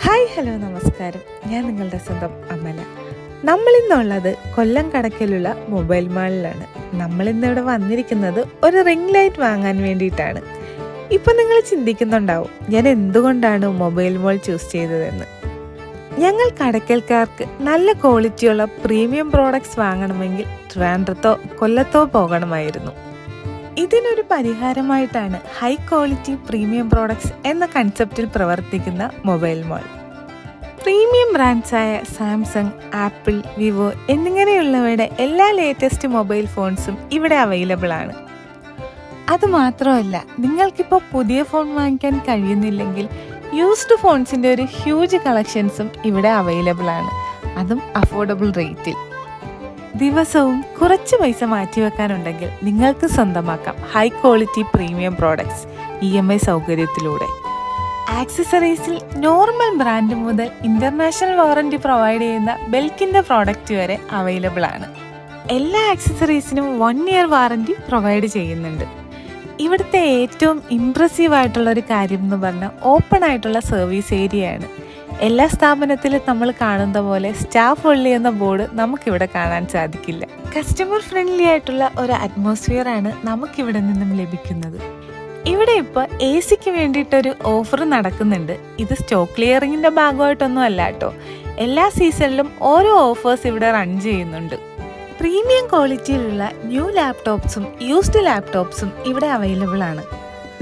Hi hello നമസ്കാരം. ഞാൻ നിങ്ങളുടെ സ്വന്തം അമല. നമ്മളിന്നുള്ളത് കൊല്ലം കടക്കലുള്ള മൊബൈൽ മാളിലാണ്. നമ്മളിന്നിവിടെ വന്നിരിക്കുന്നത് ഒരു റിംഗ് ലൈറ്റ് വാങ്ങാൻ വേണ്ടിയിട്ടാണ്. ഇപ്പം നിങ്ങൾ ചിന്തിക്കുന്നുണ്ടാവും ഞാൻ എന്തുകൊണ്ടാണ് മൊബൈൽ മാൾ ചൂസ് ചെയ്തതെന്ന്. ഞങ്ങൾ കടക്കൽക്കാർക്ക് നല്ല ക്വാളിറ്റിയുള്ള പ്രീമിയം പ്രോഡക്ട്സ് വാങ്ങണമെങ്കിൽ ട്രിവാൻഡ്രത്തോ കൊല്ലത്തോ പോകണമായിരുന്നു. ഇതിനൊരു പരിഹാരമായിട്ടാണ് ഹൈ ക്വാളിറ്റി പ്രീമിയം പ്രോഡക്ട്സ് എന്ന കൺസെപ്റ്റിൽ പ്രവർത്തിക്കുന്ന മൊബൈൽ മാൾ. പ്രീമിയം ബ്രാൻഡ്സായ സാംസങ്, ആപ്പിൾ, വിവോ എന്നിങ്ങനെയുള്ളവയുടെ എല്ലാ ലേറ്റസ്റ്റ് മൊബൈൽ ഫോൺസും ഇവിടെ അവൈലബിൾ ആണ്. അതുമാത്രമല്ല, നിങ്ങൾക്കിപ്പോൾ പുതിയ ഫോൺ വാങ്ങിക്കാൻ കഴിയുന്നില്ലെങ്കിൽ യൂസ്ഡ് ഫോൺസിൻ്റെ ഒരു ഹ്യൂജ് കളക്ഷൻസും ഇവിടെ അവൈലബിൾ ആണ്, അതും അഫോർഡബിൾ റേറ്റിൽ. ദിവസവും കുറച്ച് പൈസ മാറ്റിവെക്കാനുണ്ടെങ്കിൽ നിങ്ങൾക്ക് സ്വന്തമാക്കാം high quality premium products EMI സൗകര്യത്തിലൂടെ. ആക്സസറീസിൽ നോർമൽ ബ്രാൻഡ് മുതൽ ഇൻ്റർനാഷണൽ വാറണ്ടി പ്രൊവൈഡ് ചെയ്യുന്ന ബെൽക്കിൻ്റെ പ്രോഡക്റ്റ് വരെ അവൈലബിൾ ആണ്. എല്ലാ ആക്സസറീസിനും 1 ഇയർ വാറണ്ടി പ്രൊവൈഡ് ചെയ്യുന്നുണ്ട്. ഇവിടുത്തെ ഏറ്റവും ഇംപ്രസീവ് ആയിട്ടുള്ളൊരു കാര്യം എന്ന് പറഞ്ഞാൽ ഓപ്പൺ ആയിട്ടുള്ള സർവീസ് ഏരിയയാണ്. എല്ലാ സ്ഥാപനത്തിലും നമ്മൾ കാണുന്ന പോലെ സ്റ്റാഫ് ഒള്ളി എന്ന ബോർഡ് നമുക്കിവിടെ കാണാൻ സാധിക്കില്ല. കസ്റ്റമർ ഫ്രണ്ട്ലി ആയിട്ടുള്ള ഒരു അറ്റ്മോസ്ഫിയർ ആണ് നമുക്കിവിടെ നിന്നും ലഭിക്കുന്നത്. ഇവിടെ ഇപ്പോൾ AC വേണ്ടിയിട്ടൊരു ഓഫർ നടക്കുന്നുണ്ട്. ഇത് സ്റ്റോക്ക് ക്ലിയറിങ്ങിൻ്റെ ഭാഗമായിട്ടൊന്നും അല്ല കേട്ടോ. എല്ലാ സീസണിലും ഓരോ ഓഫേഴ്സ് ഇവിടെ റൺ ചെയ്യുന്നുണ്ട്. പ്രീമിയം ക്വാളിറ്റിയിലുള്ള ന്യൂ ലാപ്ടോപ്സും യൂസ്ഡ് ലാപ്ടോപ്സും ഇവിടെ അവൈലബിൾ ആണ്.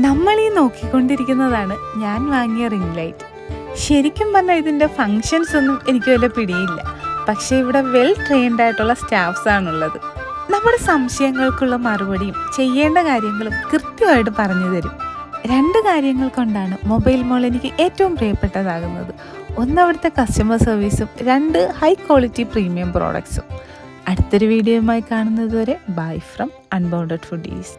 നമ്മൾ ഈ നോക്കിക്കൊണ്ടിരിക്കുന്നതാണ് ഞാൻ വാങ്ങിയ റിംഗ് ലൈറ്റ്. ശരിക്കും പറഞ്ഞാൽ ഇതിൻ്റെ ഫങ്ഷൻസ് ഒന്നും എനിക്ക് വല്ല പിടിയില്ല. പക്ഷേ ഇവിടെ വെൽ ട്രെയിൻഡ് ആയിട്ടുള്ള സ്റ്റാഫ്സ് ആണുള്ളത്. നമ്മുടെ സംശയങ്ങൾക്കുള്ള മറുപടിയും ചെയ്യേണ്ട കാര്യങ്ങളും കൃത്യമായിട്ട് പറഞ്ഞു തരും. 2 കാര്യങ്ങൾ കൊണ്ടാണ് മൊബൈൽ മാൾ എനിക്ക് ഏറ്റവും പ്രിയപ്പെട്ടതാകുന്നത്. 1 അവിടുത്തെ കസ്റ്റമർ സർവീസും, 2 ഹൈ ക്വാളിറ്റി പ്രീമിയം പ്രോഡക്ട്സും. അടുത്തൊരു വീഡിയോയുമായി കാണുന്നത് വരെ ബൈ ഫ്രം അൺബൗണ്ടഡ് ഫുഡീസ്.